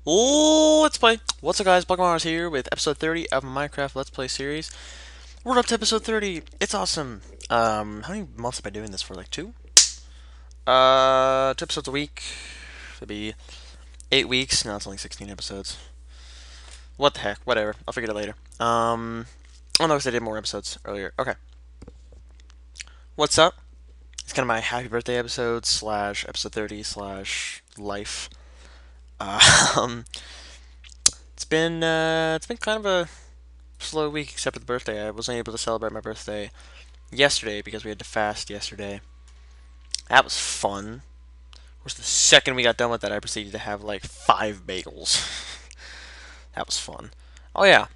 Let's play. What's up, guys? Buckmars here with episode 30 of my Minecraft Let's Play series. We're up to episode 30. It's awesome. How many months have I been doing this for? Like two? 2 episodes a week. It'd be 8 weeks. No, it's only 16 episodes. What the heck? Whatever. I'll figure it out later. Oh no, because I did more episodes earlier. Okay. What's up? It's kind of my happy birthday episode slash episode 30 slash life. Um, it's been kind of a slow week except for the birthday. I wasn't able to celebrate my birthday yesterday because we had to fast yesterday. That was fun. Of course, the second we got done with that, I proceeded to have like 5 bagels. That was fun. Oh yeah,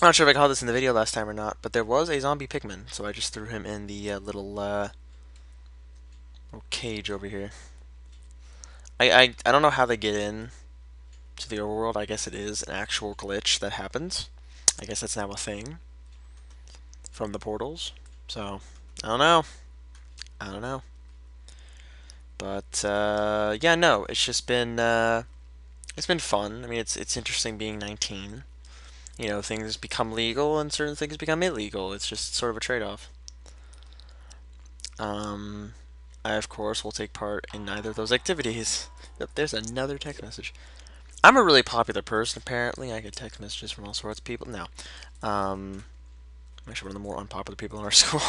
I'm not sure if I caught this in the video last time or not, but there was a zombie pigman, so I just threw him in the little cage over here. I don't know how they get in to the overworld. I guess it is an actual glitch that happens. I guess that's now a thing from the portals. So I don't know. I don't know. But yeah, no, it's been fun. I mean, it's interesting being 19. You know, things become legal and certain things become illegal. It's just sort of a trade-off. Um, I of course will take part in neither of those activities. Yep, there's another text message. I'm a really popular person. Apparently, I get text messages from all sorts of people. No, I'm actually one of the more unpopular people in our school.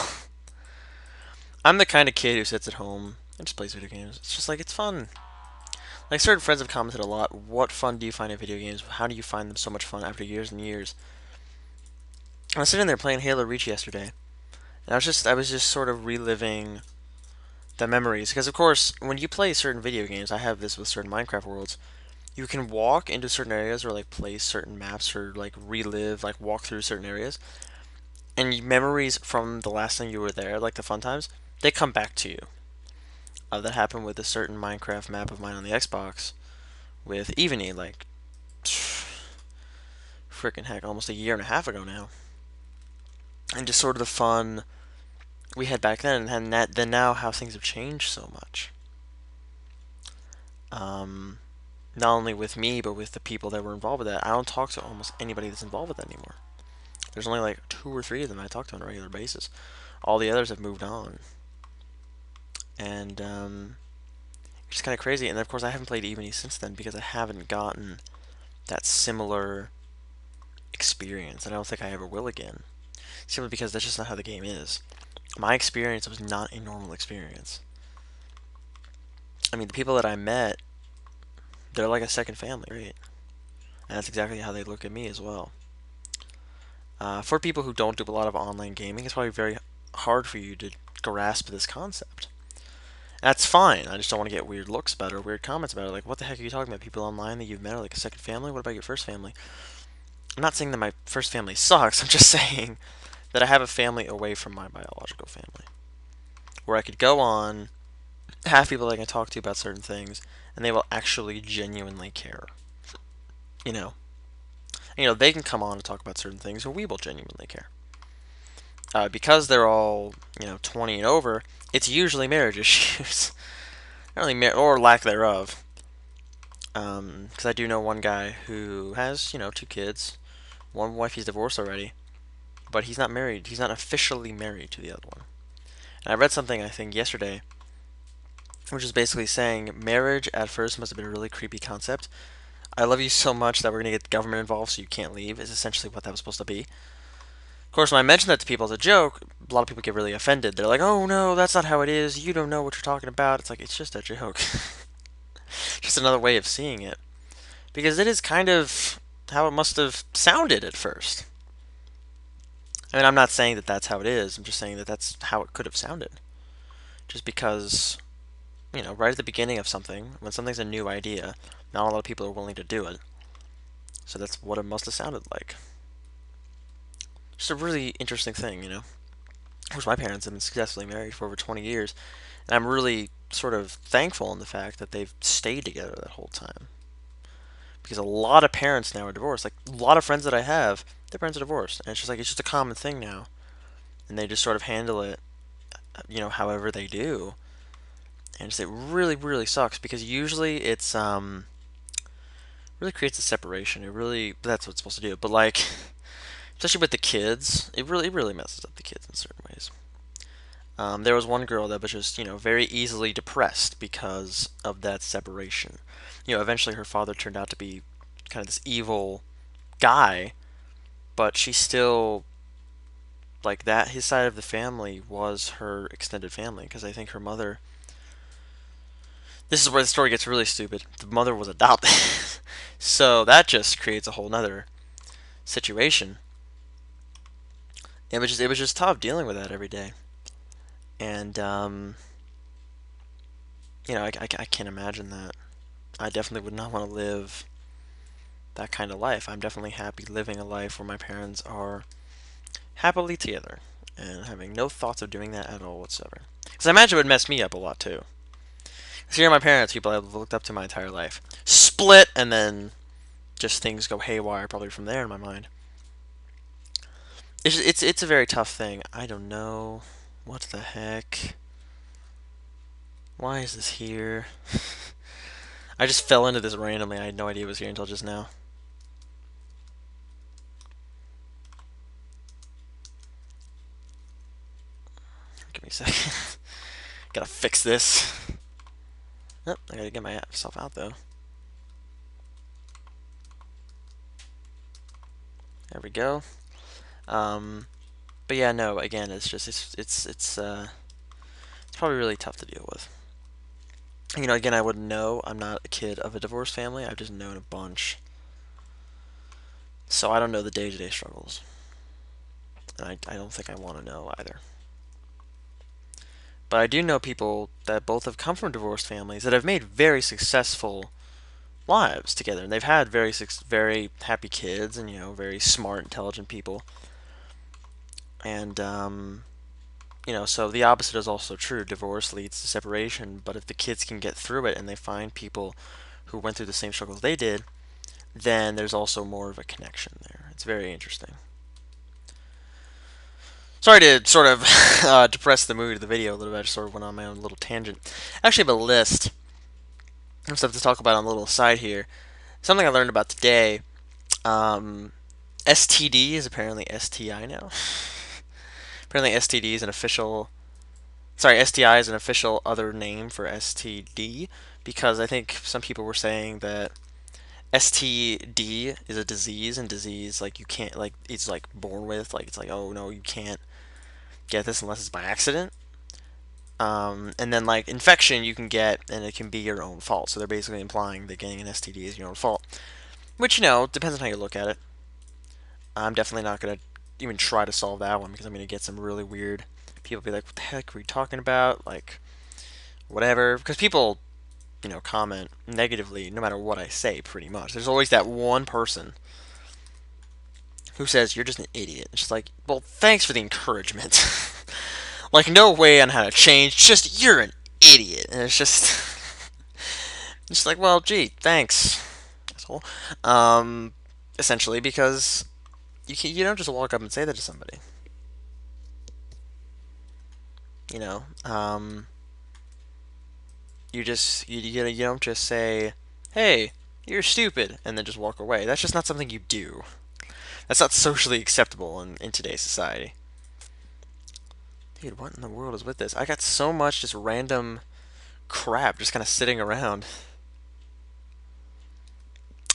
I'm the kind of kid who sits at home and just plays video games. It's just like it's fun. Like certain friends have commented a lot. What fun do you find in video games? How do you find them so much fun after years and years? I was sitting there playing Halo Reach yesterday, and I was just sort of reliving the memories because of course when you play certain video games, I have this with certain Minecraft worlds. You can walk into certain areas or like play certain maps or like relive, like walk through certain areas, and memories from the last time you were there, like the fun times, they come back to you. That happened with a certain Minecraft map of mine on the Xbox with Evany, like freaking heck, almost a year and a half ago now. And just sort of the fun we had back then, and then now how things have changed so much. Um, Not only with me, but with the people that were involved with that. I don't talk to almost anybody that's involved with that anymore. There's only like 2 or 3 of them I talk to on a regular basis. All the others have moved on, and it's just kind of crazy. And of course, I haven't played Evany since then because I haven't gotten that similar experience, and I don't think I ever will again. Simply because that's just not how the game is. My experience was not a normal experience. I mean, the people that I met, they're like a second family, right? And that's exactly how they look at me as well. For people who don't do a lot of online gaming, it's probably very hard for you to grasp this concept. That's fine. I just don't want to get weird looks about it or weird comments about it. Like, what the heck are you talking about? People online that you've met are like a second family? What about your first family? I'm not saying that my first family sucks. I'm just saying that I have a family away from my biological family. Where I could go on, have people that I can talk to about certain things, and they will actually genuinely care. You know, they can come on and talk about certain things, or we will genuinely care. Because they're all 20 and over, it's usually marriage issues, not really or lack thereof. Because I do know one guy who has 2 kids, one wife he's divorced already, but he's not married. He's not officially married to the other one. And I read something I think yesterday, which is basically saying marriage at first must have been a really creepy concept. I love you so much that we're gonna get the government involved so you can't leave is essentially what that was supposed to be. Of course, when I mention that to people as a joke, a lot of people get really offended. They're like, "Oh no, that's not how it is. You don't know what you're talking about." It's like it's just a joke, just another way of seeing it, because it is kind of how it must have sounded at first. I mean, I'm not saying that that's how it is. I'm just saying that that's how it could have sounded. Just because, right at the beginning of something, when something's a new idea, not a lot of people are willing to do it. So that's what it must have sounded like. Just a really interesting thing. Of course, my parents have been successfully married for over 20 years, and I'm really sort of thankful in the fact that they've stayed together that whole time. Because a lot of parents now are divorced. Like, a lot of friends that I have, their parents are divorced. And it's just a common thing now. And they just sort of handle it, however they do. And it really, really sucks because usually it's really creates a separation. It really, that's what it's supposed to do. But like, especially with the kids, it really messes up the kids in certain ways. There was one girl that was just, very easily depressed because of that separation. Eventually her father turned out to be kind of this evil guy, but she still, like, that, his side of the family was her extended family, because I think her mother, this is where the story gets really stupid. The mother was adopted. So that just creates a whole nother situation. It was just tough dealing with that every day. And I can't imagine that. I definitely would not want to live that kind of life. I'm definitely happy living a life where my parents are happily together and having no thoughts of doing that at all whatsoever. Because I imagine it would mess me up a lot too. Because here are my parents, people I've looked up to my entire life, split, and then just things go haywire probably from there in my mind. It's a very tough thing. I don't know. What the heck? Why is this here? I just fell into this randomly. I had no idea it was here until just now. Give me a second. Gotta fix this. Oh, I gotta get myself out though. There we go. But yeah, no. Again, it's just it's probably really tough to deal with. Again, I wouldn't know. I'm not a kid of a divorced family. I've just known a bunch, so I don't know the day-to-day struggles, and I don't think I want to know either. But I do know people that both have come from divorced families that have made very successful lives together, and they've had very happy kids, and very smart, intelligent people. And so the opposite is also true. Divorce leads to separation, but if the kids can get through it and they find people who went through the same struggles they did, then there's also more of a connection there. It's very interesting. Sorry to sort of depress the mood of the video a little bit. I just sort of went on my own little tangent. I actually have a list of stuff to talk about on the little side here. Something I learned about today. Um, STD is apparently STI now. Apparently STD is an official. Sorry, STI is an official other name for STD, because I think some people were saying that STD is a disease, and disease, like, you can't, like, it's like born with, like, it's like, oh no, you can't get this unless it's by accident. And then, like, infection you can get, and it can be your own fault. So they're basically implying that getting an STD is your own fault, which, depends on how you look at it. I'm definitely not gonna even try to solve that one, because I'm gonna get some really weird people be like, "What the heck are we talking about?" Like, whatever. Because people, comment negatively no matter what I say, pretty much. There's always that one person who says you're just an idiot. It's just like, well, thanks for the encouragement. Like, no way on how to change. Just, you're an idiot. And it's just, just like, well, gee, thanks, asshole. Um, Essentially, because you don't just walk up and say that to somebody. You know, um, you don't just say, "Hey, you're stupid," and then just walk away. That's just not something you do. That's not socially acceptable in today's society. Dude, what in the world is with this? I got so much just random crap just kind of sitting around.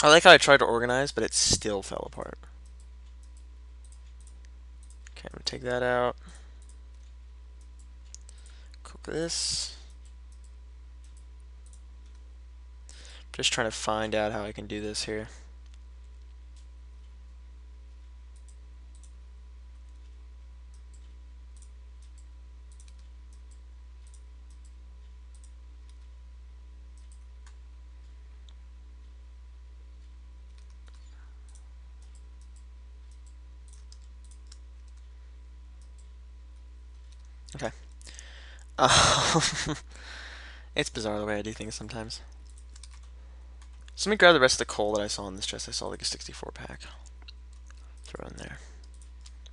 I like how I tried to organize, but it still fell apart. Okay, I'm gonna take that out. Cook this. Just trying to find out how I can do this here. Okay. It's bizarre the way I do things sometimes. So let me grab the rest of the coal that I saw in this chest. I saw like a 64 pack. Throw in there.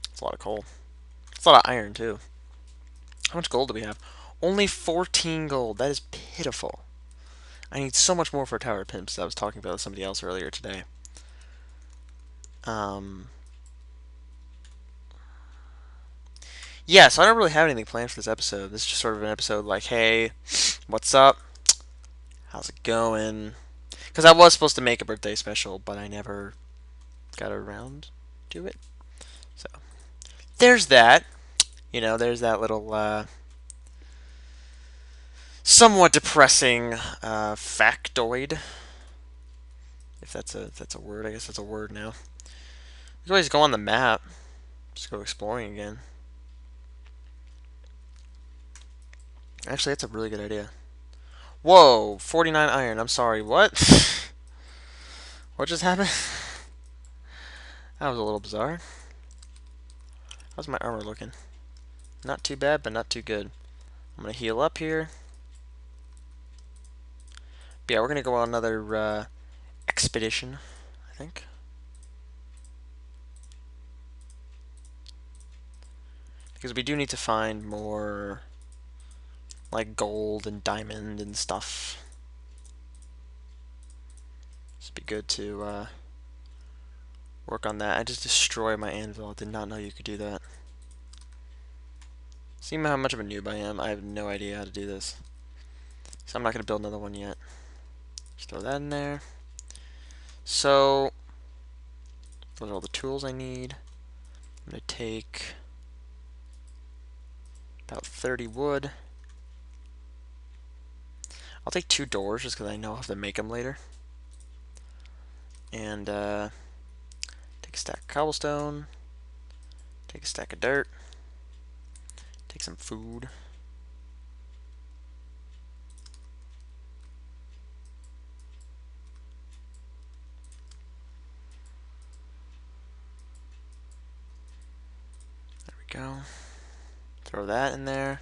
It's a lot of coal. It's a lot of iron too. How much gold do we have? Only 14 gold. That is pitiful. I need so much more for Tower of Pimps. I was talking about with somebody else earlier today. Yeah, so I don't really have anything planned for this episode. This is just sort of an episode like, hey, what's up? How's it going? Because I was supposed to make a birthday special, but I never got around to it. So there's that. There's that little somewhat depressing factoid. If that's a word, I guess that's a word now. You can always go on the map. Just go exploring again. Actually, that's a really good idea. Whoa, 49 iron. I'm sorry, what? What just happened? That was a little bizarre. How's my armor looking? Not too bad, but not too good. I'm going to heal up here. But yeah, we're going to go on another expedition, I think. Because we do need to find more, like, gold and diamond and stuff. It'd be good to work on that. I just destroyed my anvil. I did not know you could do that. See how much of a noob I am? I have no idea how to do this. So I'm not going to build another one yet. Just throw that in there. So, those are all the tools I need. I'm going to take about 30 wood. I'll take 2 doors just because I know I'll have to make them later. And take a stack of cobblestone. Take a stack of dirt. Take some food. There we go. Throw that in there.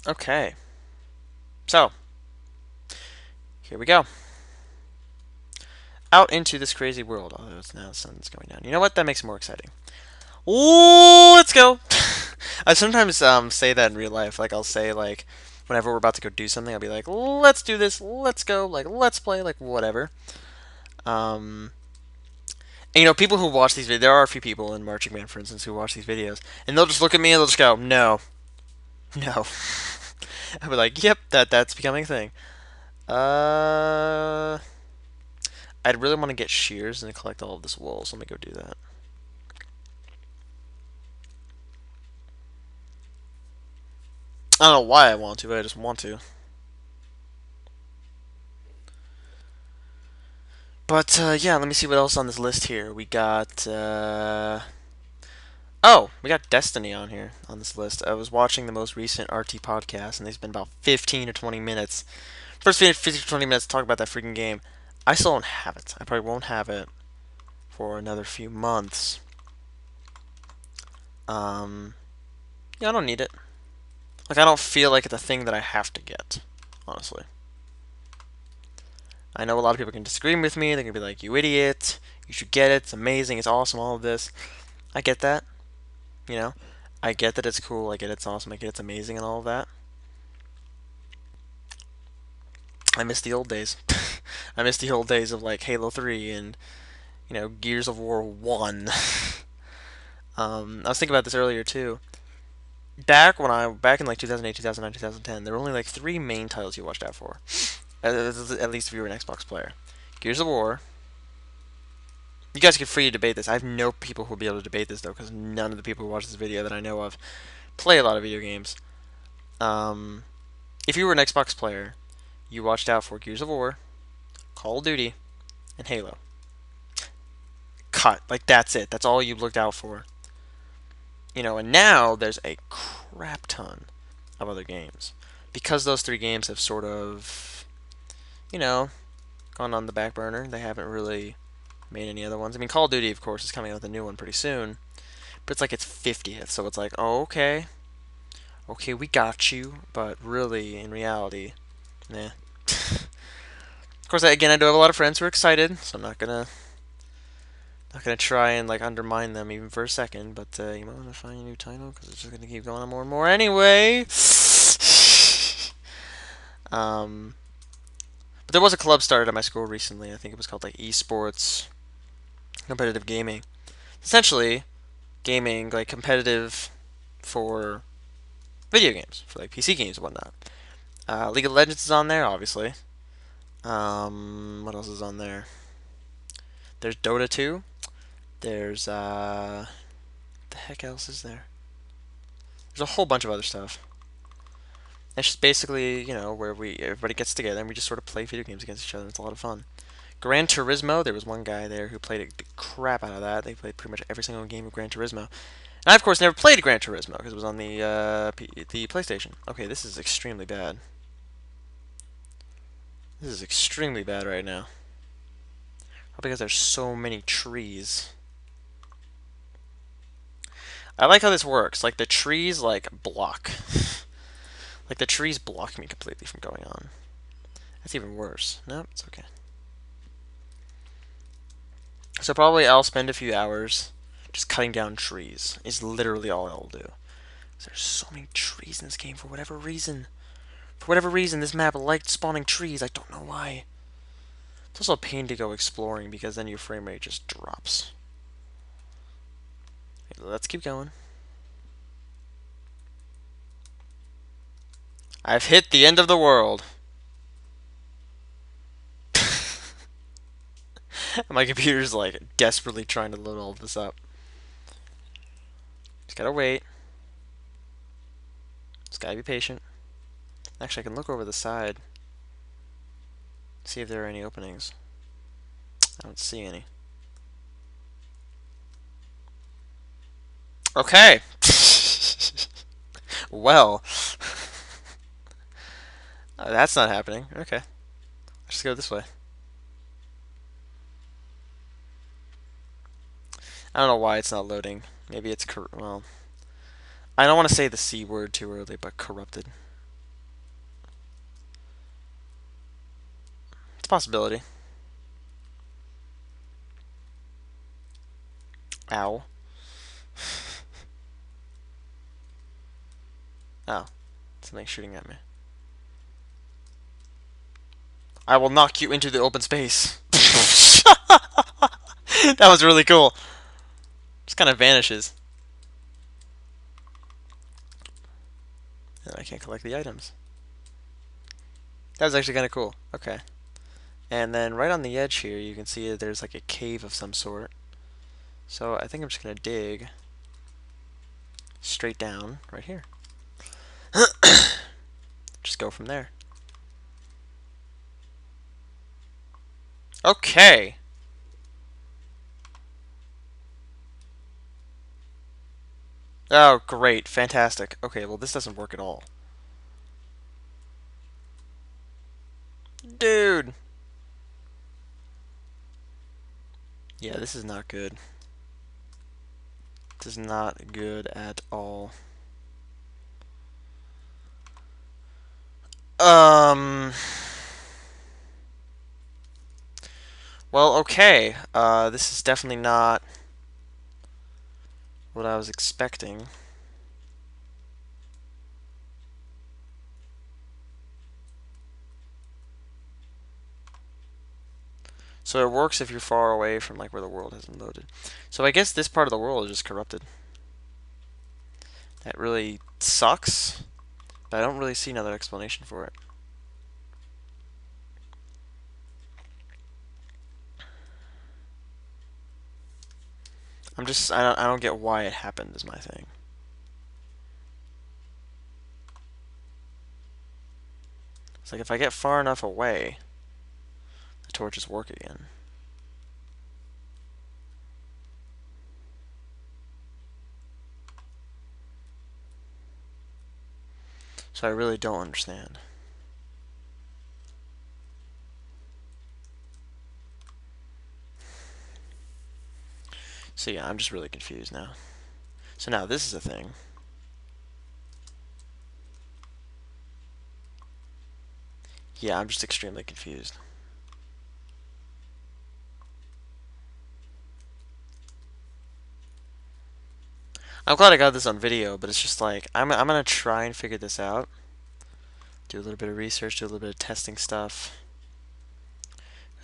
Okay. So, here we go. Out into this crazy world. Oh, now the sun's going down. You know what? That makes it more exciting. Ooh, let's go. I sometimes say that in real life. Like, I'll say, like, whenever we're about to go do something, I'll be like, let's do this, let's go, like, let's play, like, whatever. And, people who watch these videos, there are a few people in Marching Band, for instance, who watch these videos, and they'll just look at me and they'll just go, no. No. I'll be like, yep, that's becoming a thing. I'd really want to get shears and collect all of this wool, so let me go do that. I don't know why I want to, but I just want to. But, yeah, let me see what else on this list here. We got, oh, we got Destiny on here, on this list. I was watching the most recent RT podcast, and they spent about 15 or 20 minutes. First 15 or 20 minutes to talk about that freaking game. I still don't have it. I probably won't have it for another few months. Yeah, I don't need it. Like, I don't feel like it's a thing that I have to get, honestly. I know a lot of people can disagree with me. They're going to be like, you idiot. You should get it. It's amazing. It's awesome. All of this. I get that. I get that it's cool. I get it's awesome. I get it's amazing and all of that. I miss the old days. I miss the old days of, like, Halo 3 and, Gears of War 1. I was thinking about this earlier, too. Back in, like, 2008, 2009, 2010, there were only, like, 3 main titles you watched out for. At least if you were an Xbox player. Gears of War. You guys can free to debate this. I have no people who will be able to debate this, though, because none of the people who watch this video that I know of play a lot of video games. If you were an Xbox player, you watched out for Gears of War, Call of Duty, and Halo. Cut. Like, that's it. That's all you looked out for. And now there's a crap ton of other games. Because those 3 games have sort of, gone on the back burner. They haven't really made any other ones. I mean, Call of Duty, of course, is coming out with a new one pretty soon. But it's like its 50th, so it's like, oh, okay. Okay, we got you. But really, in reality, nah. Of course, again, I do have a lot of friends who are excited, so I'm not gonna try and, like, undermine them even for a second. But you might want to find a new title, because it's just gonna keep going on more and more anyway. But there was a club started at my school recently. I think it was called like esports competitive gaming. Essentially, gaming like competitive for video games, for like PC games and whatnot. League of Legends is on there, obviously. What else is on there? There's Dota 2. There's the heck else is there? There's a whole bunch of other stuff. It's just basically, where everybody gets together and we just sort of play video games against each other. It's a lot of fun. Gran Turismo, there was one guy there who played the crap out of that. They played pretty much every single game of Gran Turismo. And I, of course, never played Gran Turismo because it was on the PlayStation. Okay, this is extremely bad. This is extremely bad right now. Probably because there's so many trees. I like how this works. Like, the trees, block. Like, the trees block me completely from going on. That's even worse. Nope, it's okay. So probably I'll spend a few hours just cutting down trees. Is literally all I'll do. There's so many trees in this game for whatever reason. For whatever reason, this map liked spawning trees. I don't know why. It's also a pain to go exploring because then your frame rate just drops. Okay, let's keep going. I've hit the end of the world. My computer's like desperately trying to load all of this up. Just gotta wait. Just gotta be patient. Actually, I can look over the side. See if there are any openings. I don't see any. Okay. Well. That's not happening. Okay. Let's just go this way. I don't know why it's not loading. Maybe it's well. I don't want to say the C word too early, but corrupted. It's a possibility. Ow. Oh. Something's shooting at me. I will knock you into the open space. That was really cool. Just kind of vanishes. And I can't collect the items. That was actually kind of cool. Okay. And then right on the edge here, you can see that there's like a cave of some sort. So I think I'm just going to dig straight down right here. Just go from there. Okay. Oh, great. Fantastic. Okay, well, this doesn't work at all. Dude. Yeah, this is not good. This is not good at all. Well, okay. This is definitely not what I was expecting. So it works if you're far away from like where the world hasn't loaded. So I guess this part of the world is just corrupted. That really sucks, but I don't really see another explanation for it. I don't get why it happened is my thing. It's like if I get far enough away, the torches work again. So I really don't understand. So yeah, I'm just really confused now. So now this is a thing. Yeah, I'm just extremely confused. I'm glad I got this on video, but it's just like I'm gonna try and figure this out Do a little bit of research, do a little bit of testing stuff.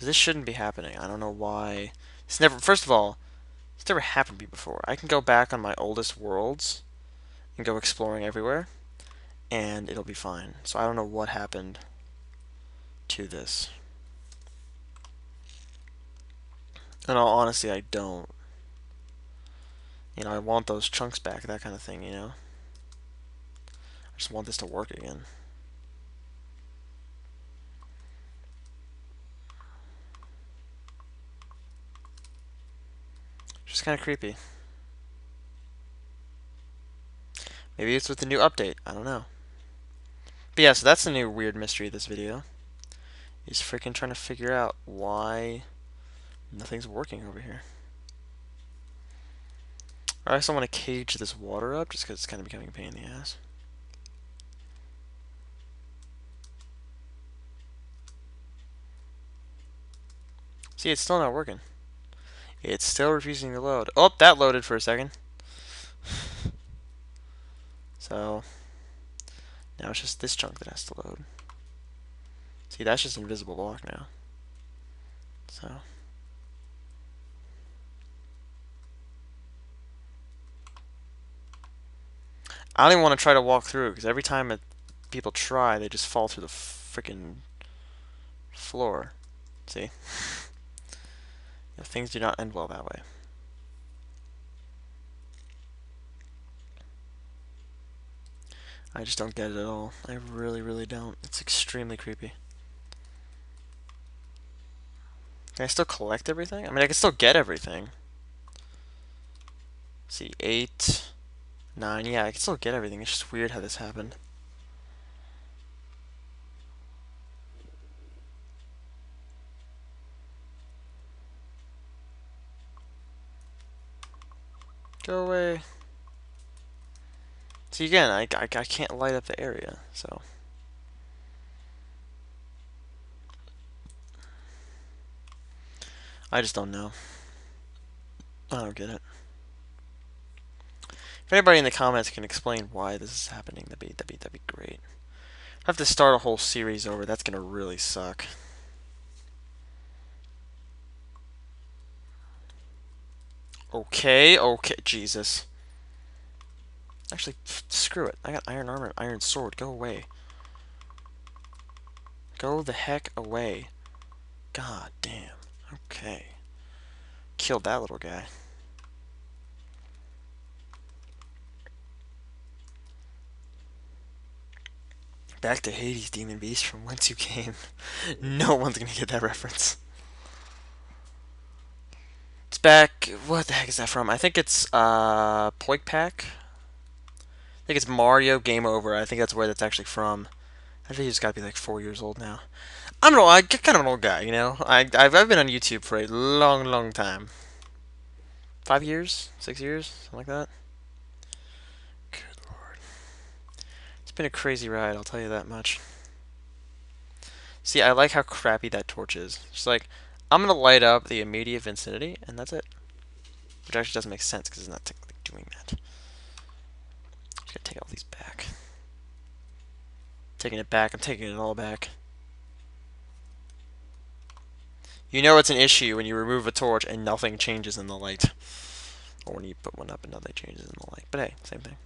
This shouldn't be happening. I don't know why. It's never. First of all, it's never happened to me before. I can go back on my oldest worlds and go exploring everywhere, and it'll be fine. So I don't know what happened to this. In all honesty, I don't. You know, I want those chunks back, that kind of thing, you know? I just want this to work again. Just kind of creepy. Maybe it's with the new update. I don't know. But yeah, so that's the new weird mystery of this video. He's freaking trying to figure out why nothing's working over here. I also want to cage this water up just because it's kind of becoming a pain in the ass. See, it's still not working. It's still refusing to load. Oh, that loaded for a second. So, now it's just this chunk that has to load. See, that's just invisible block now. So. I don't even want to try to walk through because every time people try, they just fall through the freaking floor. See? You know, things do not end well that way. I just don't get it at all. I really, really don't. It's extremely creepy. Can I still collect everything? I mean, I can still get everything. Let's see, 8, 9. Yeah, I can still get everything. It's just weird how this happened. Go away. See, again, I can't light up the area, so. I just don't know. I don't get it. If anybody in the comments can explain why this is happening, that'd be great. I have to start a whole series over. That's gonna really suck. Okay, Jesus. Actually, screw it. I got iron armor, iron sword. Go away. Go the heck away. God damn. Okay. Killed that little guy. Back to Hades, Demon Beast, from whence you came. No one's gonna get that reference. It's back. What the heck is that from? I think it's Poik Pack. I think it's Mario Game Over. I think that's where that's actually from. I think he's got to be like 4 years old now. I don't know. I get kind of an old guy, you know. I've been on YouTube for a long, long time. 5 years, 6 years, something like that. Good lord, it's been a crazy ride. I'll tell you that much. See, I like how crappy that torch is. Just like, I'm gonna light up the immediate vicinity, and that's it. Which actually doesn't make sense because it's not technically doing that. Just gotta take all these back. Taking it back. I'm taking it all back. You know it's an issue when you remove a torch and nothing changes in the light. Or when you put one up and nothing changes in the light. But hey, same thing.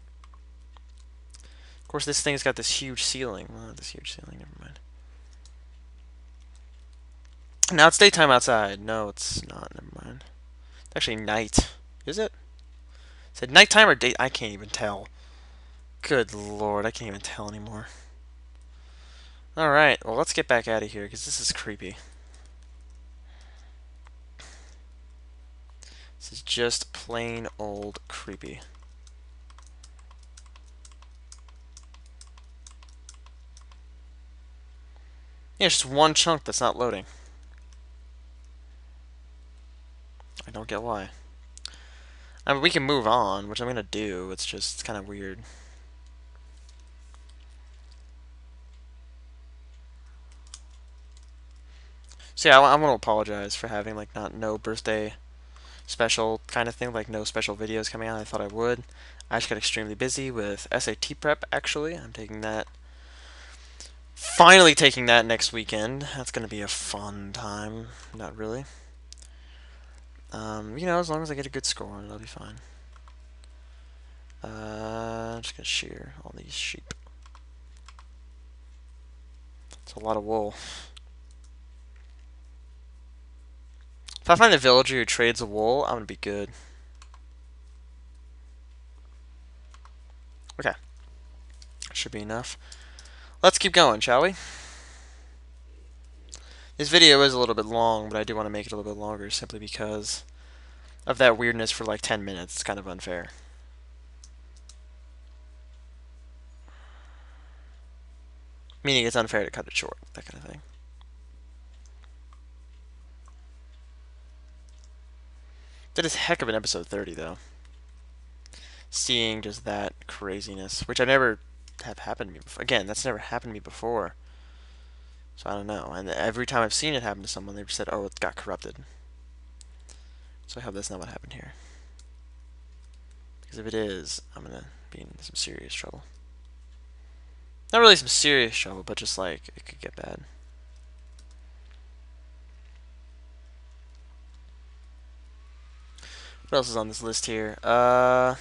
Of course, this thing's got this huge ceiling. Well, not this huge ceiling, never mind. Now it's daytime outside. No, it's not. Never mind. It's actually night. Is it? Is it nighttime or day? I can't even tell. Good lord, I can't even tell anymore. Alright, well, let's get back out of here, because this is creepy. This is just plain old creepy. Yeah, it's just one chunk that's not loading. I don't get why. I mean, we can move on, which I'm going to do. It's just kind of weird. So yeah, I want to apologize for having like no birthday special kind of thing, like no special videos coming out. I thought I would. I just got extremely busy with SAT prep, actually. I'm taking that Finally taking that next weekend. That's going to be a fun time. Not really. As long as I get a good score on it, I'll be fine. I'm just going to shear all these sheep. It's a lot of wool. If I find a villager who trades a wool, I'm going to be good. Okay. Should be enough. Let's keep going, shall we? This video is a little bit long, but I do want to make it a little bit longer simply because of that weirdness for like 10 minutes. It's kind of unfair. Meaning it's unfair to cut it short, that kind of thing. That is a heck of an episode 30, though. Seeing just that craziness, which I never have happened to me before. Again, that's never happened to me before. So I don't know. And every time I've seen it happen to someone, they've said, oh, it got corrupted. So I hope that's not what happened here. Because if it is, I'm going to be in some serious trouble. Not really some serious trouble, but just like, it could get bad. What else is on this list here? Oh,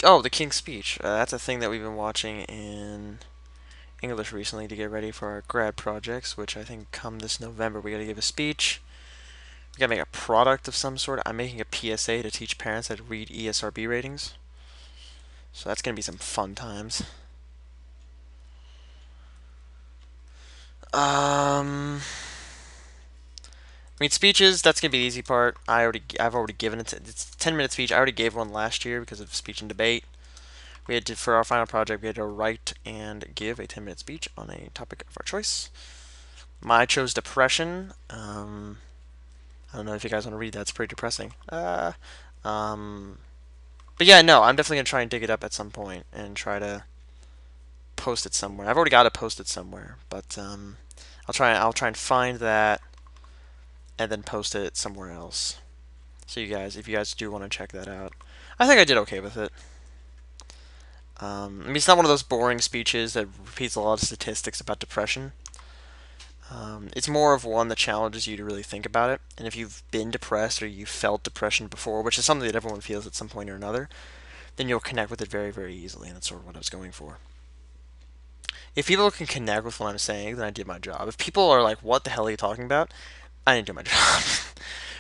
The King's Speech. That's a thing that we've been watching in English recently to get ready for our grad projects, which I think come this November. We got to give a speech. We got to make a product of some sort. I'm making a PSA to teach parents how to read ESRB ratings. So that's going to be some fun times. I mean, speeches, that's going to be the easy part. I've already given it. It's a 10-minute speech. I already gave one last year because of speech and debate. We had to, for our final project, we had to write and give a 10-minute speech on a topic of our choice. I chose depression. I don't know if you guys want to read that. It's pretty depressing. But yeah, no, I'm definitely going to try and dig it up at some point and try to post it somewhere. I've already got to post it somewhere, but I'll try and find that and then post it somewhere else. So if you guys do want to check that out, I think I did okay with it. I mean, it's not one of those boring speeches that repeats a lot of statistics about depression. It's more of one that challenges you to really think about it. And if you've been depressed or you felt depression before, which is something that everyone feels at some point or another, then you'll connect with it very, very easily. And that's sort of what I was going for. If people can connect with what I'm saying, then I did my job. If people are like, what the hell are you talking about? I didn't do my job.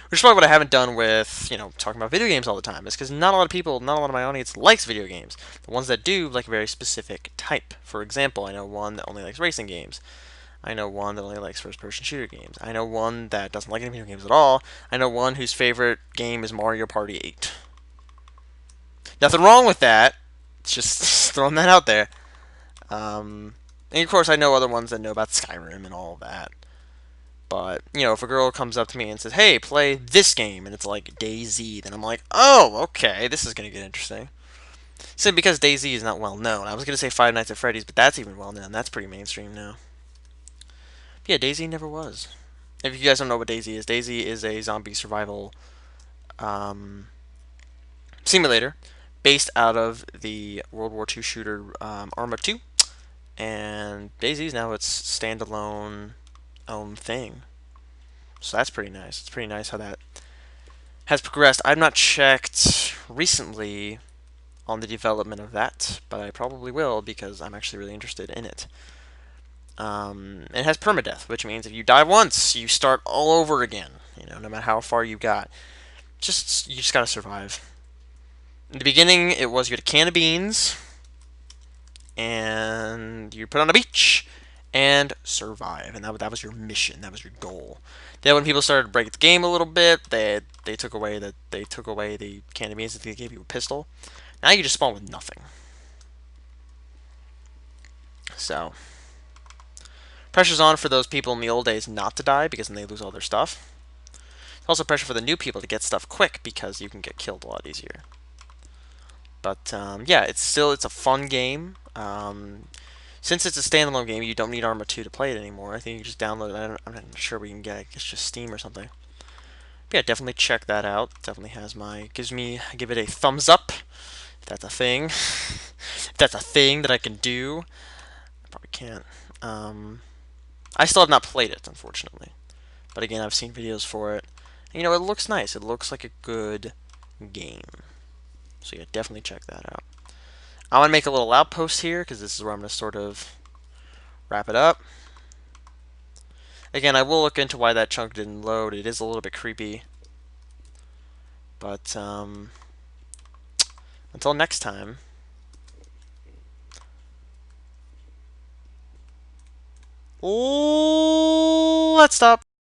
Which is probably what I haven't done with, talking about video games all the time. Is because not a lot of people, not a lot of my audience likes video games. The ones that do like a very specific type. For example, I know one that only likes racing games. I know one that only likes first-person shooter games. I know one that doesn't like any video games at all. I know one whose favorite game is Mario Party 8. Nothing wrong with that. It's just throwing that out there. And of course, I know other ones that know about Skyrim and all of that. But, if a girl comes up to me and says, hey, play this game, and it's like DayZ, then I'm like, oh, okay, this is going to get interesting. So because DayZ is not well known. I was going to say Five Nights at Freddy's, but that's even well known. That's pretty mainstream now. But yeah, DayZ never was. If you guys don't know what DayZ is a zombie survival simulator based out of the World War II shooter Arma 2. And DayZ is now its standalone thing. So that's pretty nice. It's pretty nice how that has progressed. I've not checked recently on the development of that, but I probably will because I'm actually really interested in it. It has permadeath, which means if you die once, you start all over again. No matter how far you got, you just gotta survive. In the beginning, it was you had a can of beans, and you put on a beach and survive, and that was your mission. That was your goal. Then when people started to break the game a little bit, they took away the can of beans. They gave you a pistol. Now you just spawn with nothing. So pressure's on for those people in the old days not to die because then they lose all their stuff. It's also pressure for the new people to get stuff quick because you can get killed a lot easier. But yeah, it's a fun game. Since it's a standalone game, you don't need Arma 2 to play it anymore. I think you just download it. I'm not sure we can get it. It's just Steam or something. But yeah, definitely check that out. Definitely has give it a thumbs up. If that's a thing. If that's a thing that I can do. can't. I still have not played it, unfortunately. But again, I've seen videos for it. And, it looks nice. It looks like a good game. So yeah, definitely check that out. I want to make a little outpost here, because this is where I'm going to sort of wrap it up. Again, I will look into why that chunk didn't load. It is a little bit creepy. But, until next time. Let's stop.